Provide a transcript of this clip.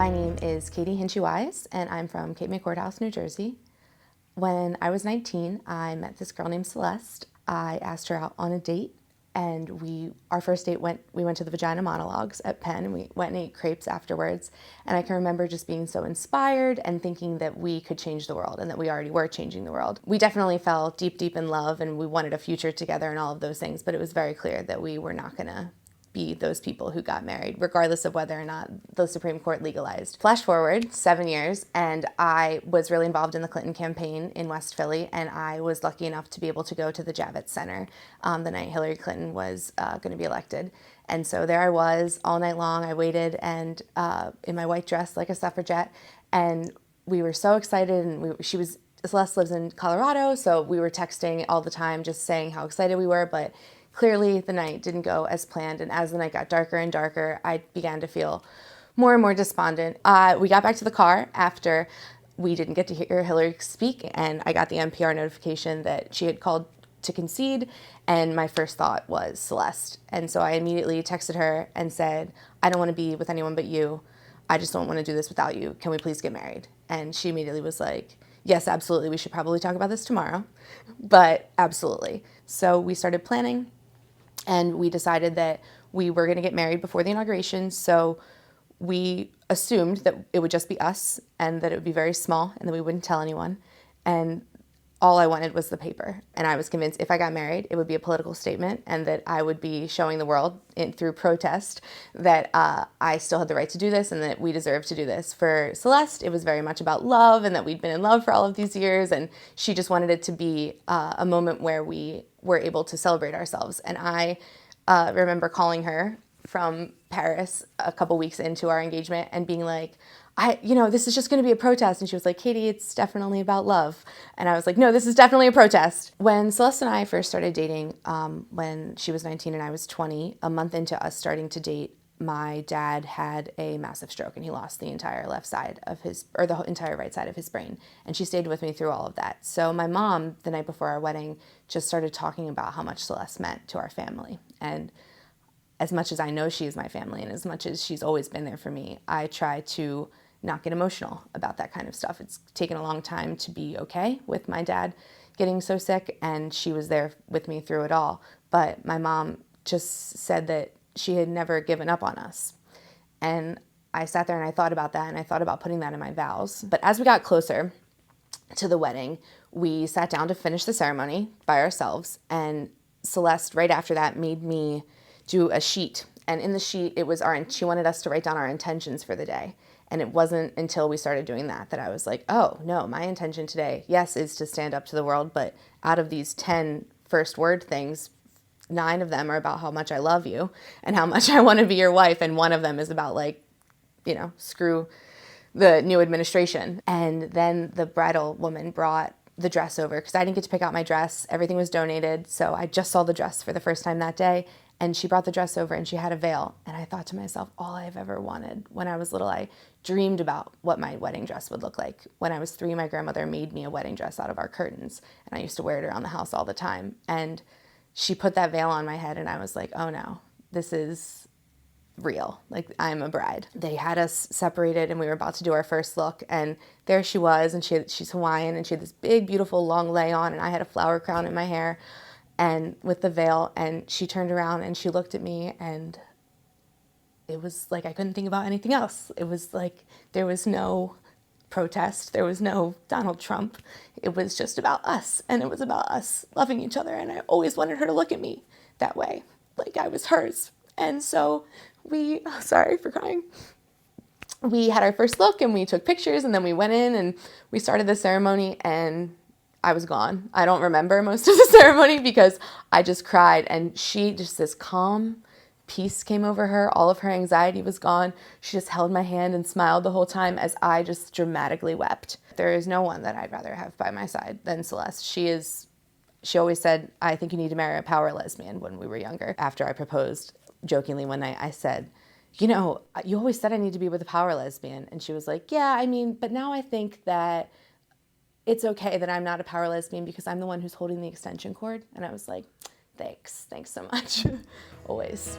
My name is Katie Hinchey-Wise, and I'm from Cape May Courthouse, New Jersey. When I was 19, I met this girl named Celeste. I asked her out on a date, and our first date we went to the Vagina Monologues at Penn, and we went and ate crepes afterwards. And I can remember just being so inspired and thinking that we could change the world and that we already were changing the world. We definitely fell deep, deep in love, and we wanted a future together and all of those things, but it was very clear that we were not gonna be those people who got married, regardless of whether or not the Supreme Court legalized. Flash forward 7 years, and I was really involved in the Clinton campaign in West Philly, and I was lucky enough to be able to go to the Javits Center the night Hillary Clinton was going to be elected. And so there I was all night long. I waited and in my white dress like a suffragette, and we were so excited. And Celeste lives in Colorado, so we were texting all the time, just saying how excited we were, but clearly, the night didn't go as planned, and as the night got darker and darker, I began to feel more and more despondent. We got back to the car after we didn't get to hear Hillary speak, and I got the NPR notification that she had called to concede, and my first thought was Celeste. And so I immediately texted her and said, I don't want to be with anyone but you. I just don't want to do this without you. Can we please get married? And she immediately was like, yes, absolutely. We should probably talk about this tomorrow, but absolutely. So we started planning. And we decided that we were going to get married before the inauguration, so we assumed that it would just be us and that it would be very small and that we wouldn't tell anyone. And all I wanted was the paper. And I was convinced if I got married, it would be a political statement and that I would be showing the world through protest that I still had the right to do this and that we deserved to do this. For Celeste, it was very much about love and that we'd been in love for all of these years, and she just wanted it to be a moment where we were able to celebrate ourselves. And I remember calling her from Paris a couple weeks into our engagement and being like, this is just going to be a protest. And she was like, Katie, it's definitely about love. And I was like, no, this is definitely a protest. When Celeste and I first started dating, when she was 19 and I was 20, a month into us starting to date, my dad had a massive stroke and he lost the entire the entire right side of his brain. And she stayed with me through all of that. So my mom, the night before our wedding, just started talking about how much Celeste meant to our family. And as much as I know she is my family and as much as she's always been there for me, I try to not get emotional about that kind of stuff. It's taken a long time to be okay with my dad getting so sick, and she was there with me through it all. But my mom just said that she had never given up on us. And I sat there and I thought about that, and I thought about putting that in my vows. But as we got closer to the wedding, we sat down to finish the ceremony by ourselves, and Celeste, right after that, made me do a sheet. And in the sheet, she wanted us to write down our intentions for the day. And it wasn't until we started doing that I was like, oh, no, my intention today, yes, is to stand up to the world, but out of these 10 first word things, 9 of them are about how much I love you and how much I want to be your wife, and one of them is about, screw the new administration. And then the bridal woman brought the dress over because I didn't get to pick out my dress. Everything was donated, so I just saw the dress for the first time that day. And she brought the dress over and she had a veil. And I thought to myself, all I've ever wanted. When I was little, I dreamed about what my wedding dress would look like. When I was 3, my grandmother made me a wedding dress out of our curtains. And I used to wear it around the house all the time. And she put that veil on my head and I was like, oh no, this is real. Like, I'm a bride. They had us separated and we were about to do our first look. And there she was, and she's Hawaiian, and she had this big, beautiful long lei on, and I had a flower crown in my hair and with the veil, and she turned around and she looked at me, and it was like I couldn't think about anything else. It was like there was no protest, there was no Donald Trump. It was just about us, and it was about us loving each other, and I always wanted her to look at me that way, like I was hers. And so sorry for crying. We had our first look and we took pictures, and then we went in and we started the ceremony, and I was gone. I don't remember most of the ceremony because I just cried, and this calm peace came over her. All of her anxiety was gone. She just held my hand and smiled the whole time as I just dramatically wept. There is no one that I'd rather have by my side than Celeste. She always said, I think you need to marry a power lesbian when we were younger. After I proposed, jokingly one night, I said, you always said I need to be with a power lesbian. And she was like, yeah, but now I think that it's okay that I'm not a power lesbian because I'm the one who's holding the extension cord. And I was like, thanks so much. Always.